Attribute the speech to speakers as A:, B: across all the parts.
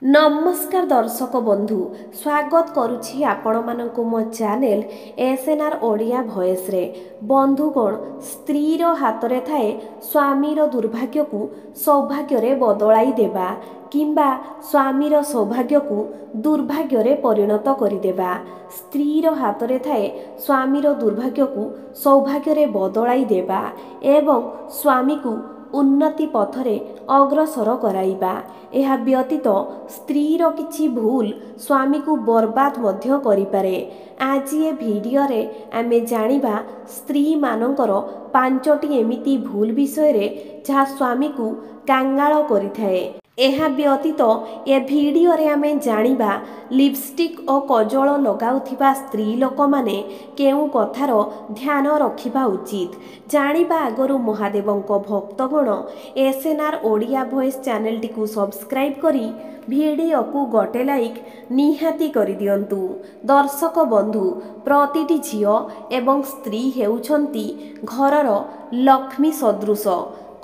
A: नमस्कार दर्शक बंधु स्वागत करुछि आपण मानकु मो चैनल एसएनआर ओडिया वॉइस रे। बंधुगण स्त्री रो हाथ रे थाए स्वामी रो दुर्भाग्य को सौभाग्य रे बदलाई देबा किंबा स्वामी रो सौभाग्य को दुर्भाग्य रे परिणत करि देबा। स्त्री रो हाथ रे थाए स्वामी रो दुर्भाग्य को सौभाग्य रे बदलाई देबा एवं स्वामी को उन्नति पथरे अग्रसर कराइबा। यह व्यतीत स्त्रीर किछि भूल स्वामी को बर्बाद मध्य करिपारे। आज ये वीडियो रे आमे जानिबा स्त्री मानकर 5टी एमिति भूल विषय रे जहा स्वामी को कांगाल करिथाए। यह व्यतीत ए वीडियो रे आमे जानिबा लिपस्टिक और कजल लगाउथिबा स्त्री लोक माने केउ कथार ध्यान रखिबा उचित। जानिबा आगरु महादेवंको भक्तगण SNR Odia voice channel T को सब्सक्राइब करी वीडियो को गोटे लाइक निहाती करि दियंतु। दर्शक बंधु प्रतिटी झियो एवं स्त्री हेउछंती घरर लक्ष्मी सदृश।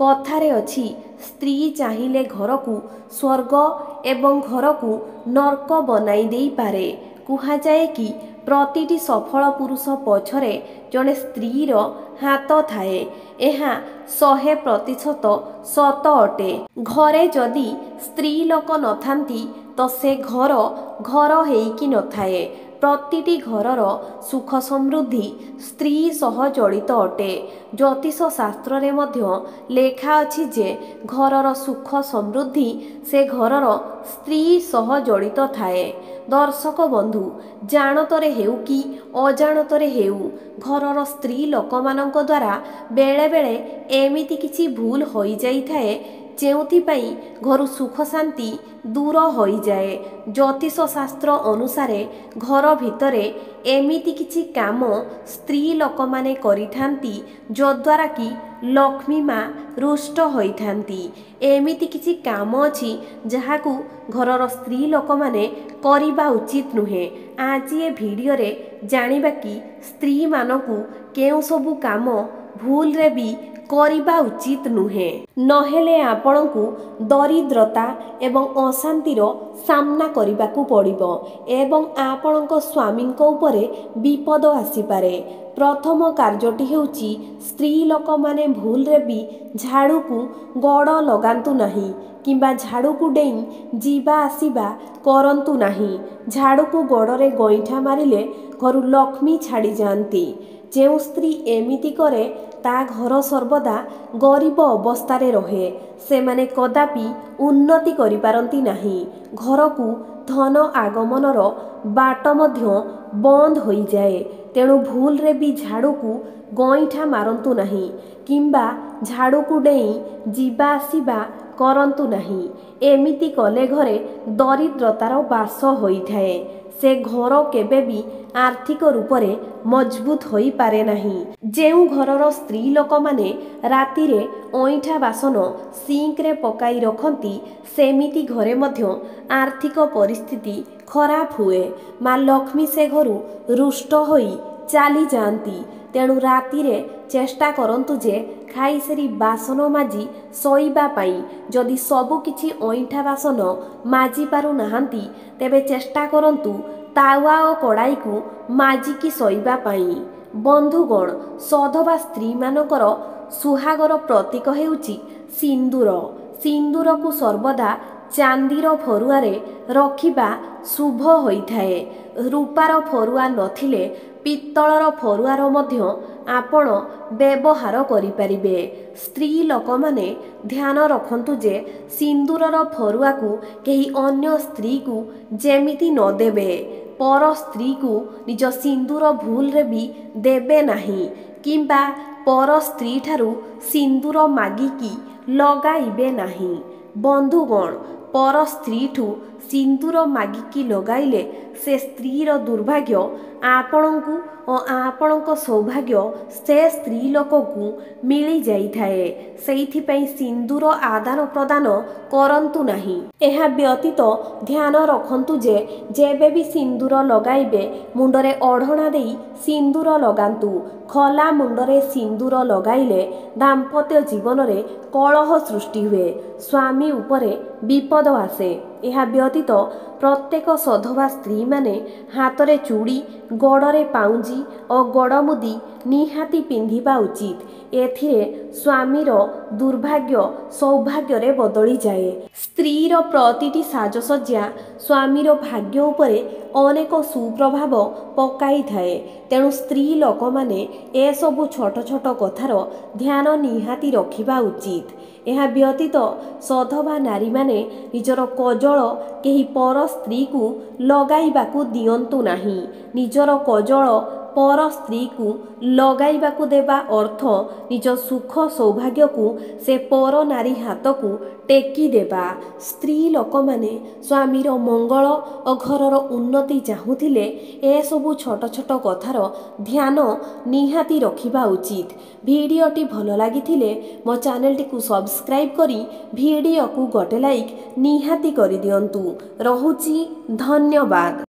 A: कथारे अछि स्त्री चाहिए घर को स्वर्ग एवं घर को नर्क बनाई देई पारे। कुहा जाए कि प्रतिटी सफल पुरुष पछरे जड़े स्त्री रो हाथ थाए। यह 100% सत अटे। घरे जदि स्त्री लोक नथांती तो से घर घर हेइकी नथाए। प्रतिटी घरर सुख समृद्धि स्त्री सह जड़ित अटे। ज्योतिष शास्त्र रे मध्य लेखा अछि जे घरर सुख समृद्धि से घरर स्त्री सह जड़ित थाए। दर्शक बंधु जानतरे हेउ कि अजाणतरे हेउ घरर स्त्री लोक मानक द्वारा बेले बेले एमिति किछि भूल होई जाई थाए जेउथिपाई घर सुख शांति दूर होई जाए। ज्योतिष शास्त्र अनुसारे घर भितरे एमिति किछि काम स्त्री लोक माने करिथांती जद्वारा कि लक्ष्मी माँ रुष्ट होइथांती। एमिति किछि काम अछि जहाकू घरर स्त्री लोक माने करिबा उचित नुहे। आज ये वीडियो रे जानिबा कि स्त्री मानकू केउ सबु काम भूल रे भी करिबा उचित नुहे, नहेले आपणकू दरिद्रता एवं अशांतिर सामना करिबाकू पड़िबो एवं आपणको स्वामींक उपरे विपद आसीपारे। प्रथम कार्यटी हेउची स्त्री लोक माने भूल रे भी झाड़ू को गड़ लगांतु नाही किंबा झाड़ू को डेई जीवा आसीबा करंतु नाही। झाड़ू को गड़रे गईठा मारिले घर लक्ष्मी छाड़ी जाती। जो स्त्री एमिति करे ता घर सर्वदा गरीब अवस्थारे रहे। से माने कदापि उन्नति करि पारंती नाही। घर को धन आगमनर बाट मध्य बंद होई जाए। तेणु भूल रे भी झाड़ू को गईठा मारंतु नाही किंबा झाड़ू को डेई जीवा आसीबा करंतु नाही। एमिति कले घरे दरिद्रतार बास होई थाए। से घर केबे भी आर्थिक रूपरे मजबूत होई पारे नाही। जेउ घरर स्त्री लोक माने राति रे ओइठा बासन सिंक रे पकाई रखंती सेमिति घरे मध्य आर्थिक परिस्थिति खराब हुए। माँ लक्ष्मी से घरु रुष्ट होई चाली जाती। तेणु राति रे चेष्टा करंतु जे खाई सेरी बासन माजी सोइबा पाई। जदि सबु किछि ओइठा बासन माजी पारु नाहांती तेबे चेष्टा करंतु तावा और कड़ाई को माजिकी सोइबा पाई। बंधुगण सधवा स्त्री मानकर सुहागर प्रतीक हेउची सिंदूर। सिंदूर को सर्वदा चांदीर फरुआरे रखिबा शुभ होइथाए। रूपार फरुआ नथिले पित्तलर फरुआर मध्य आपण व्यवहार करिपारिबे। स्त्री लोक माने ध्यान रखंतु जे सिंदूरर फरुआ को केही अन्य स्त्री को जेमिति न देबे। पर स्त्री को निज सिंदूर भूल रे भी देबे नाही किंबा पर स्त्री ठारू सिंदूर मागिकी लगाइबे नाही। बंधुगण पर स्त्री ठू सिंदूर मागिकी लगाइले से स्त्रीर दुर्भाग्य आपणकू और आपणक सौभाग्य से स्त्री लोक को मिली जाई थाए। सेइथिपई सिंदूर आदान प्रदान करंतु नाही। एहा व्यतीत ध्यान रखंतु जे जेबे भी सिंदूर लगाइबे मुंडरे ओढ़णा देई सिंदूर लगांतु। खला मुंडरे सिंदूर लगाइले दाम्पत्य जीवन रे कलह सृष्टि हुए। स्वामी उपरे विपद आसे। ଏହା ବ୍ୟତୀତ ପ୍ରତ୍ୟେକ ସଧବା ସ୍ତ୍ରୀମାନେ ହାତରେ ଚୁଡ଼ି, ଗୋଡ଼ରେ ପାଉଁଜି ଓ ଗୋଡ଼ମୁଦି ନିହାତି ପିନ୍ଧିବା ଉଚିତ। ଏଥିରେ ସ୍ୱାମୀର ଦୁର୍ଭାଗ୍ୟ ସୌଭାଗ୍ୟରେ ବଦଳିଯାଏ। ସ୍ତ୍ରୀର ପ୍ରତିଟି ସାଜସଜ୍ଜା ସ୍ୱାମୀର ଭାଗ୍ୟ ଉପରେ ଅନେକ ସୁପ୍ରଭାବ ପକାଇଥାଏ। ତେଣୁ ସ୍ତ୍ରୀ ଲୋକମାନେ ଏସବୁ ଛୋଟ ଛୋଟ କଥାର ଧ୍ୟାନ ନିହାତି ରଖିବା ଉଚିତ। ଏହା ବ୍ୟତୀତ ସଧବା ନାରୀମାନେ ନିଜର କଜଳ କେହି ପର ସ୍ତ୍ରୀକୁ ଲଗାଇବାକୁ ଦିଅନ୍ତୁ ନାହିଁ। ନିଜର କଜଳ ପର ସ୍ତ୍ରୀକୁ ଲଗାଇବାକୁ ଦେବା ଅର୍ଥ ନିଜ ସୁଖ ସୌଭାଗ୍ୟକୁ ସେ ପର ନାରୀ ହାତକୁ ଟେକି ଦେବା। ସ୍ତ୍ରୀ ଲୋକମାନେ ସ୍ୱାମୀର ମଙ୍ଗଳ ଓ ଘରର ଉନ୍ନତି ଚାହୁଁଥିଲେ ଏସବୁ ଛୋଟ ଛୋଟ କଥାର ଧ୍ୟାନ ନିହାତି ରଖିବା ଉଚିତ। ଭିଡ଼ିଓଟି ଭଲ ଲାଗିଥିଲେ ମୋ ଚ୍ୟାନେଲଟିକୁ ସବସ୍କ୍ରାଇବ୍ କରି ଭିଡ଼ିଓକୁ ଗୋଟେ ଲାଇକ୍ ନିହାତି କରିଦିଅନ୍ତୁ। ରହୁଛି, ଧନ୍ୟବାଦ।